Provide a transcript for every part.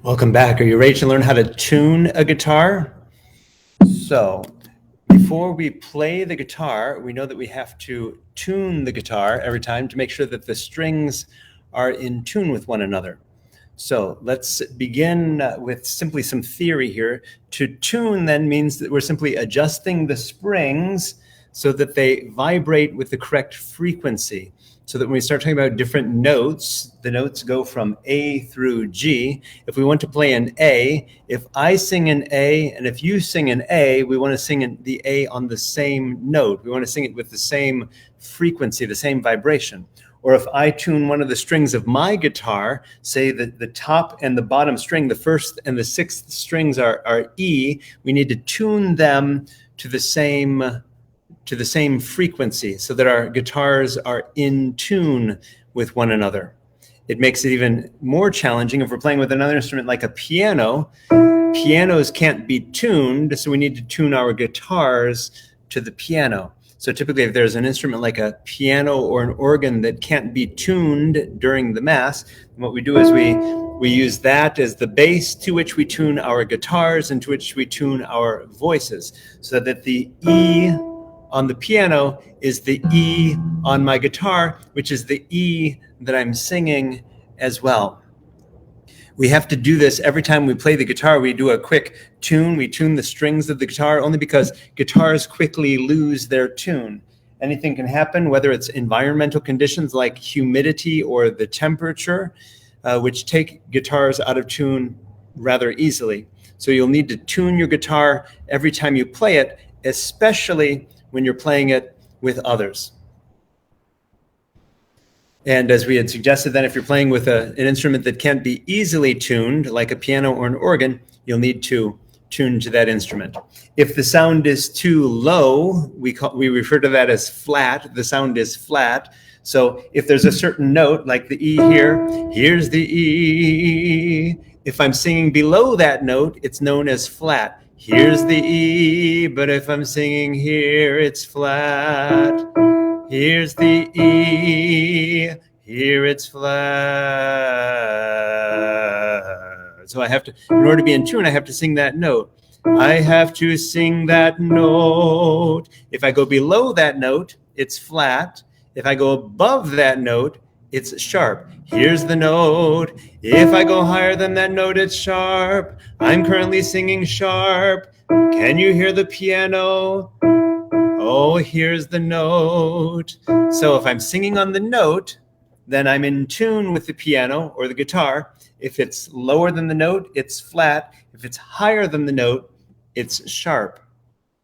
Welcome back. Are you ready to learn how to tune a guitar? So, before we play the guitar, we know that we have to tune the guitar every time to make sure that the strings are in tune with one another. So let's begin with simply some theory here. To tune then means that we're simply adjusting the springs so that they vibrate with the correct frequency. So that when we start talking about different notes, the notes go from A through G. If we want to play an A, if I sing an A and if you sing an A, we want to sing the A on the same note. We want to sing it with the same frequency, the same vibration. Or if I tune one of the strings of my guitar, say that the top and the bottom string, the first and the sixth strings are E, we need to tune them to the same frequency so that our guitars are in tune with one another. It makes it even more challenging if we're playing with another instrument like a piano. Pianos can't be tuned, so we need to tune our guitars to the piano. So typically if there's an instrument like a piano or an organ that can't be tuned during the Mass, what we do is we use that as the base to which we tune our guitars and to which we tune our voices, so that the E on the piano is the E on my guitar, which is the E that I'm singing as well. We have to do this every time we play the guitar. We do a quick tune. We tune the strings of the guitar only because guitars quickly lose their tune. Anything can happen, whether it's environmental conditions like humidity or the temperature, which take guitars out of tune rather easily. So you'll need to tune your guitar every time you play it, especially when you're playing it with others. And as we had suggested, then if you're playing with an instrument that can't be easily tuned, like a piano or an organ, you'll need to tune to that instrument. If the sound is too low, we refer to that as flat. The sound is flat. So if there's a certain note, like the E here, here's the E. If I'm singing below that note, it's known as flat. Here's the E, but if I'm singing here, it's flat. Here's the E, here it's flat. So I have to, in order to be in tune, I have to sing that note. I have to sing that note. If I go below that note, it's flat. If I go above that note, it's sharp. Here's the note. If I go higher than that note, it's sharp. I'm currently singing sharp. Can you hear the piano? Oh, here's the note. So if I'm singing on the note, then I'm in tune with the piano or the guitar. If it's lower than the note, it's flat. If it's higher than the note, it's sharp.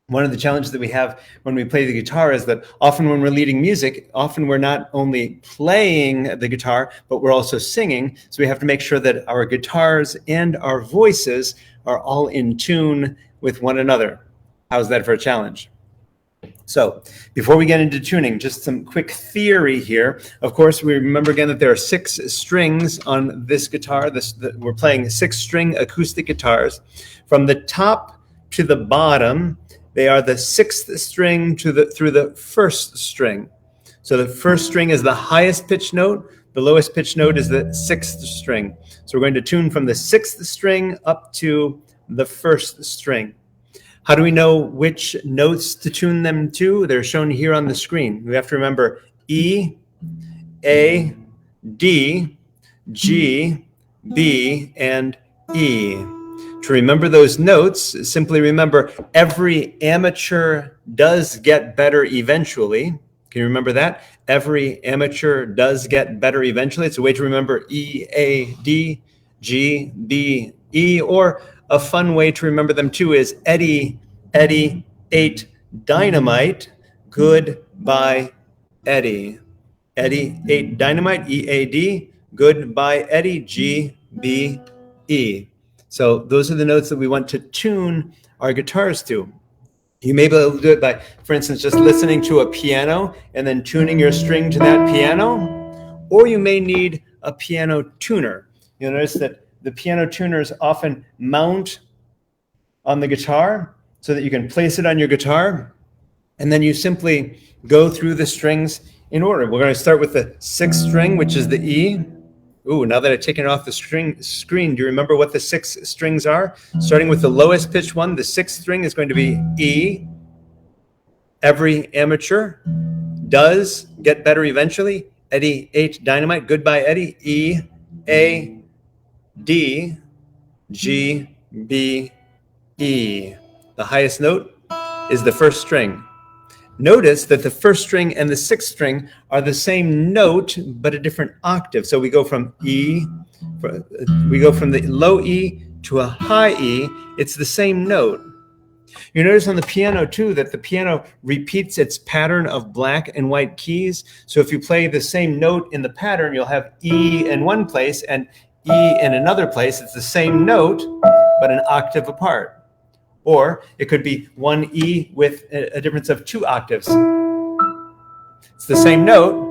One of the challenges that we have when we play the guitar is that often when we're leading music, often we're not only playing the guitar, but we're also singing. So we have to make sure that our guitars and our voices are all in tune with one another. How's that for a challenge? So before we get into tuning, just some quick theory here. Of course, we remember again that there are 6 strings on this guitar. We're playing 6-string acoustic guitars. From the top to the bottom, they are the 6th string through the 1st string. So the 1st string is the highest pitch note. The lowest pitch note is the 6th string. So we're going to tune from the 6th string up to the 1st string. How do we know which notes to tune them to? They're shown here on the screen. We have to remember E, A, D, G, B, and E. To remember those notes, simply remember every amateur does get better eventually. Can you remember that? Every amateur does get better eventually. It's a way to remember E, A, D, G, B, E, or a fun way to remember them too is Eddie, Eddie, ate dynamite, goodbye, Eddie. Eddie ate dynamite, E-A-D, goodbye, Eddie, G-B-E. So those are the notes that we want to tune our guitars to. You may be able to do it by, for instance, just listening to a piano and then tuning your string to that piano, or you may need a piano tuner. You'll notice that the piano tuners often mount on the guitar so that you can place it on your guitar, and then you simply go through the strings in order. We're going to start with the 6th string, which is the E. Ooh, now that I've taken it off the screen, do you remember what the 6 strings are? Starting with the lowest pitched one, the 6th string is going to be E. Every amateur does get better eventually. Eddie H. Dynamite, goodbye Eddie. E, A, D, G, B, E. The highest note is the first string. Notice that the first string and the 6th string are the same note, but a different octave. So we go from E, we go from the low E to a high E. It's the same note. You notice on the piano too that the piano repeats its pattern of black and white keys. So if you play the same note in the pattern, you'll have E in one place and E in another place. It's the same note, but an octave apart. Or it could be one E with a difference of 2 octaves. It's the same note,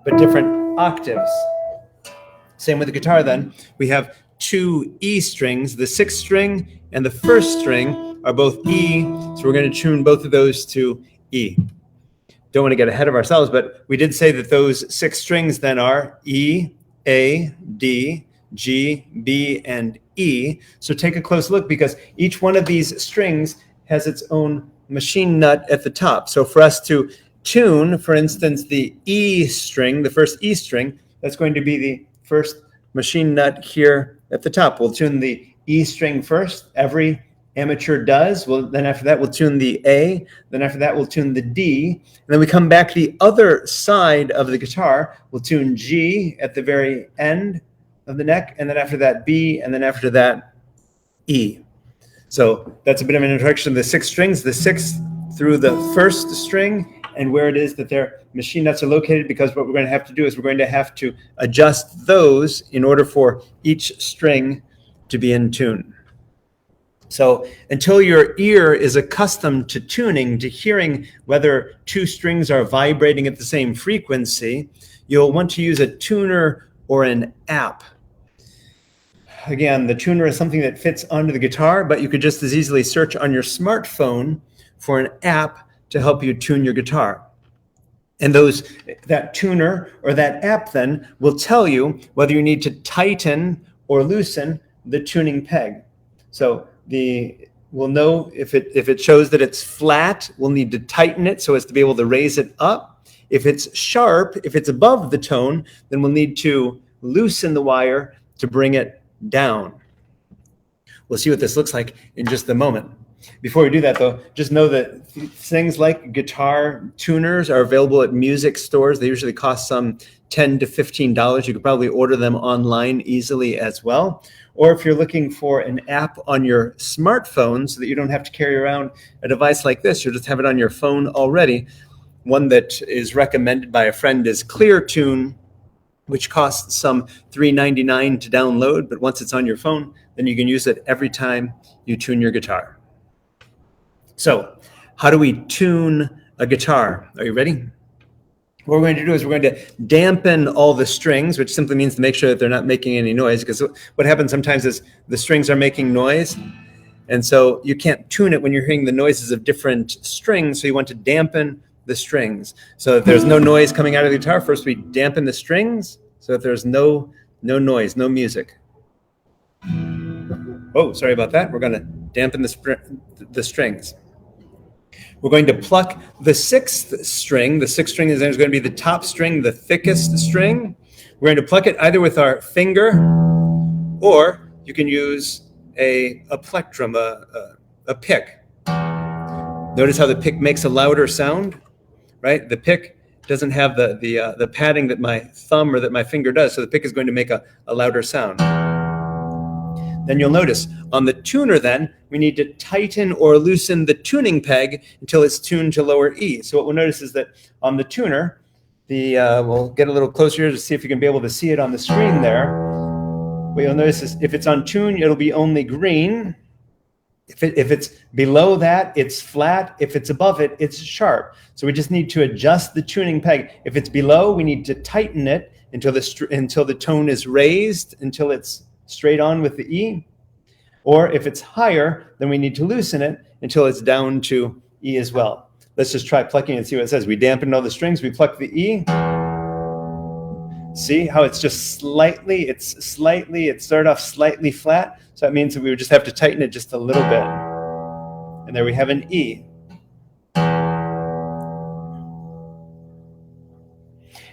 but different octaves. Same with the guitar then. We have 2 E strings. The 6th string and the 1st string are both E, so we're going to tune both of those to E. Don't want to get ahead of ourselves, but we did say that those 6 strings then are E, A, D, G, B, and E. So take a close look because each one of these strings has its own machine nut at the top. So for us to tune, for instance, the E string, the first E string, that's going to be the first machine nut here at the top. We'll tune the E string first. Every amateur does. Well, then after that, we'll tune the A. Then after that, we'll tune the D. And then we come back to the other side of the guitar. We'll tune G at the very end of the neck, and then after that B, and then after that E. So that's a bit of an introduction to the 6 strings, the 6th through the 1st string, and where it is that their machine nuts are located, because what we're going to have to do is we're going to have to adjust those in order for each string to be in tune. So until your ear is accustomed to tuning, to hearing whether 2 strings are vibrating at the same frequency, you'll want to use a tuner or an app. Again, the tuner is something that fits onto the guitar, but you could just as easily search on your smartphone for an app to help you tune your guitar. And that tuner or that app then will tell you whether you need to tighten or loosen the tuning peg. So we'll know if it shows that it's flat, we'll need to tighten it so as to be able to raise it up. If it's sharp, if it's above the tone, then we'll need to loosen the wire to bring it down. We'll see what this looks like in just a moment. Before we do that though, just know that things like guitar tuners are available at music stores. They usually cost some $10 to $15. You could probably order them online easily as well. Or if you're looking for an app on your smartphone so that you don't have to carry around a device like this, you'll just have it on your phone already. One that is recommended by a friend is ClearTune, which costs some $3.99 to download, but once it's on your phone, then you can use it every time you tune your guitar. So, how do we tune a guitar? Are you ready? What we're going to do is we're going to dampen all the strings, which simply means to make sure that they're not making any noise, because what happens sometimes is the strings are making noise, and so you can't tune it when you're hearing the noises of different strings, so you want to dampen the strings. So if there's no noise coming out of the guitar, first we dampen the strings so that there's no noise, no music. Oh, sorry about that. We're going to dampen the strings. We're going to pluck the 6th string. The 6th string is going to be the top string, the thickest string. We're going to pluck it either with our finger, or you can use a plectrum, a pick. Notice how the pick makes a louder sound? Right? The pick doesn't have the padding that my thumb or that my finger does, so the pick is going to make a louder sound. Then you'll notice on the tuner then, we need to tighten or loosen the tuning peg until it's tuned to lower E. So what we'll notice is that on the tuner, we'll get a little closer here to see if you can be able to see it on the screen there. What you'll notice is if it's on tune, it'll be only green. If it's below that, it's flat. If it's above it, it's sharp. So we just need to adjust the tuning peg. If it's below, we need to tighten it until the tone is raised, until it's straight on with the E. Or if it's higher, then we need to loosen it until it's down to E as well. Let's just try plucking and see what it says. We dampen all the strings, we pluck the E. See how it's just slightly, it started off slightly flat. So that means that we would just have to tighten it just a little bit. And there we have an E.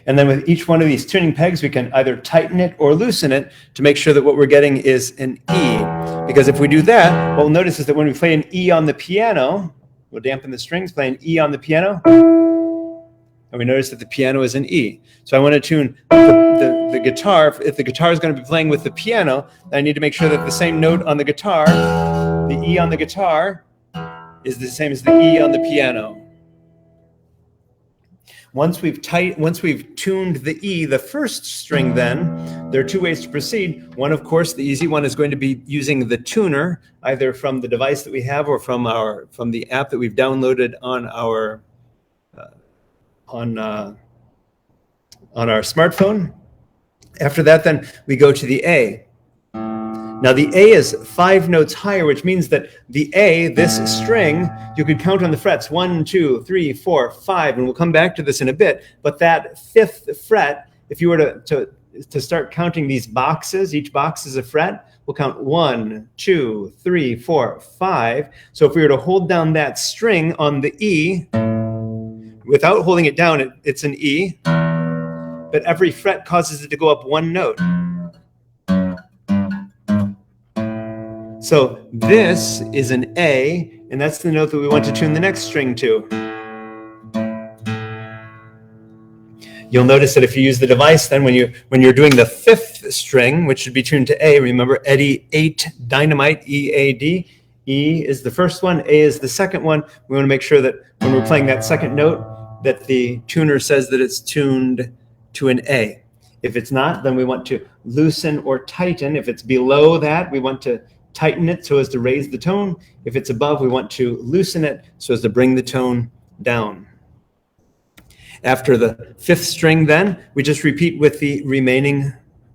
And then with each one of these tuning pegs, we can either tighten it or loosen it to make sure that what we're getting is an E. Because if we do that, what we'll notice is that when we play an E on the piano, we'll dampen the strings, play an E on the piano, and we notice that the piano is an E. So I want to tune the guitar. If the guitar is going to be playing with the piano, then I need to make sure that the same note on the guitar, the E on the guitar, is the same as the E on the piano. Once we've tuned the E, the first string, then there are two ways to proceed. One, of course, the easy one is going to be using the tuner, either from the device that we have or from the app that we've downloaded on our smartphone. After that, then we go to the A. Now the A is 5 notes higher, which means that the A, this string, you could count on the frets 1, 2, 3, 4, 5, and we'll come back to this in a bit. But that 5th fret, if you were to start counting these boxes, each box is a fret, we'll count 1, 2, 3, 4, 5. So if we were to hold down that string on the E, without holding it down, it's an E, but every fret causes it to go up 1 note. So this is an A, and that's the note that we want to tune the next string to. You'll notice that if you use the device, then when you're doing the 5th string, which should be tuned to A, remember Eddie 8 Dynamite, E-A-D. E is the first one, A is the second one. We want to make sure that when we're playing that second note, that the tuner says that it's tuned to an A. If it's not, then we want to loosen or tighten. If it's below that, we want to tighten it so as to raise the tone. If it's above, we want to loosen it so as to bring the tone down. After the 5th string, then, we just repeat with the remaining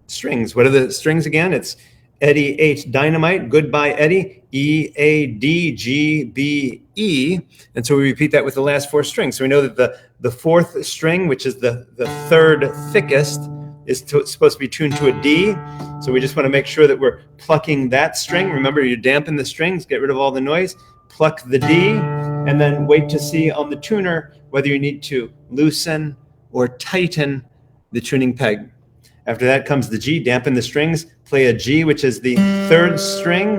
strings. What are the strings again? It's Eddie 8 Dynamite, Goodbye Eddie, E, A, D, G, B, E. And so we repeat that with the last 4 strings. So we know that the 4th string, which is the 3rd thickest, is supposed to be tuned to a D. So we just want to make sure that we're plucking that string. Remember, you dampen the strings, get rid of all the noise, pluck the D, and then wait to see on the tuner whether you need to loosen or tighten the tuning peg. After that comes the G, dampen the strings, play a G, which is the 3rd string,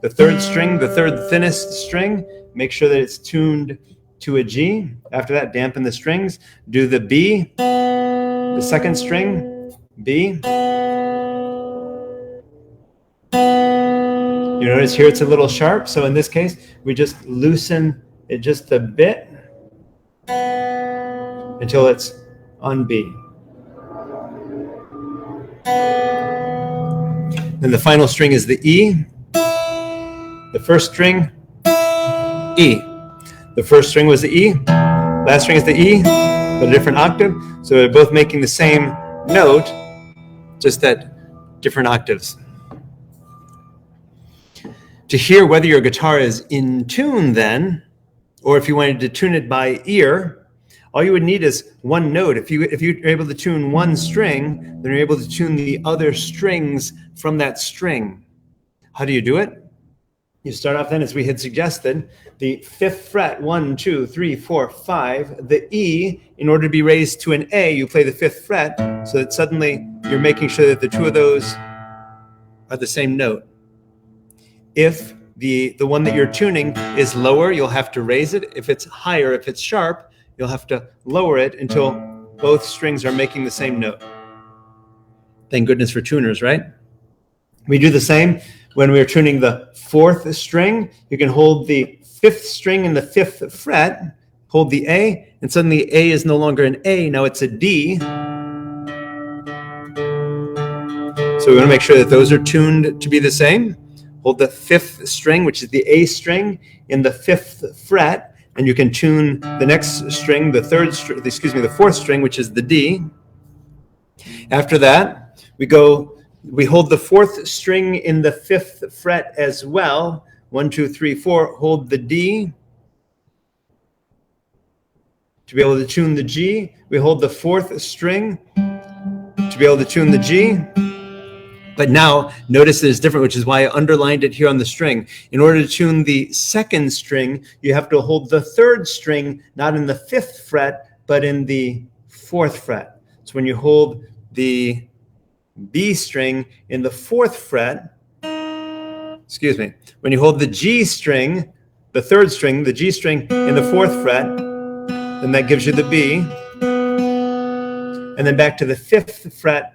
the 3rd thinnest string. Make sure that it's tuned to a G. After that, dampen the strings, do the B, the 2nd string, B. You notice here it's a little sharp, so in this case, we just loosen it just a bit until it's on B. Then the final string is the E. The first string, E. The first string was the E. Last string is the E, but a different octave. So they're both making the same note, just at different octaves. To hear whether your guitar is in tune then, or if you wanted to tune it by ear, all you would need is 1 note. If you're able to tune 1 string, then you're able to tune the other strings from that string. How do you do it? You start off then, as we had suggested, the 5th fret, 1, 2, 3, 4, 5. The E, in order to be raised to an A, you play the 5th fret, so that suddenly you're making sure that the 2 of those are the same note. If the one that you're tuning is lower, you'll have to raise it. If it's higher, if it's sharp, you'll have to lower it until both strings are making the same note. Thank goodness for tuners, right? We do the same when we're tuning the 4th string. You can hold the 5th string in the 5th fret, hold the A, and suddenly A is no longer an A, now it's a D. So we want to make sure that those are tuned to be the same. Hold the 5th string, which is the A string, in the 5th fret, and you can tune the next string, the 4th string, which is the D. After that, we hold the 4th string in the 5th fret as well. 1, 2, 3, 4, hold the D. To be able to tune the G, we hold the 4th string, to be able to tune the G. But now notice that it's different, which is why I underlined it here on the string. In order to tune the second string, you have to hold the third string, not in the 5th fret, but in the 4th fret. So when you hold the B string in the 4th fret, excuse me, when you hold the G string, the 3rd string, the G string in the 4th fret, then that gives you the B. And then back to the 5th fret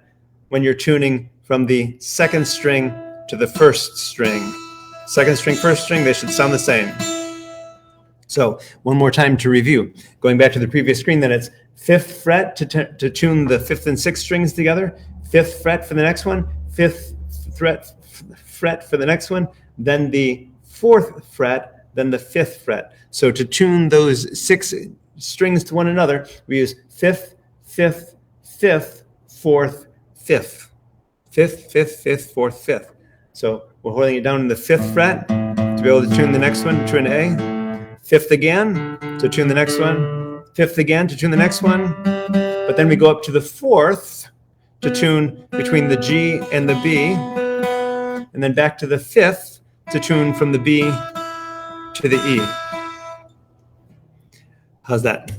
when you're tuning from the 2nd string to the 1st string. 2nd string, 1st string, they should sound the same. So one more time to review. Going back to the previous screen, then it's 5th fret to tune the 5th and 6th strings together, 5th fret for the next one, 5th fret for the next one, then the 4th fret, then the 5th fret. So to tune those 6 strings to one another, we use 5th, 5th, 5th, 4th, 5th. 5th, 5th, 5th, 4th, 5th. So we're holding it down in the 5th fret to be able to tune the next one to an A. 5th again to tune the next one. 5th again to tune the next one. But then we go up to the 4th to tune between the G and the B. And then back to the 5th to tune from the B to the E. How's that?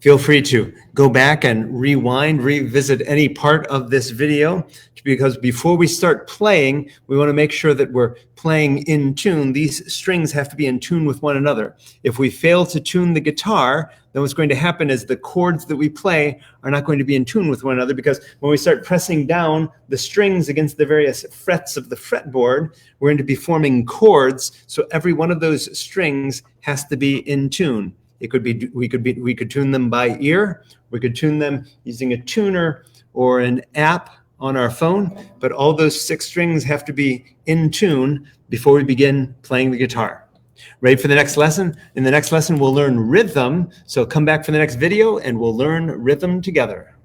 Feel free to go back and revisit any part of this video, because before we start playing, we want to make sure that we're playing in tune. These strings have to be in tune with one another. If we fail to tune the guitar, then what's going to happen is the chords that we play are not going to be in tune with one another, because when we start pressing down the strings against the various frets of the fretboard, we're going to be forming chords. So every one of those strings has to be in tune. It could be we could tune them by ear. We could tune them using a tuner or an app on our phone. But all those 6 strings have to be in tune before we begin playing the guitar. Ready for the next lesson? In the next lesson, we'll learn rhythm. So come back for the next video and we'll learn rhythm together.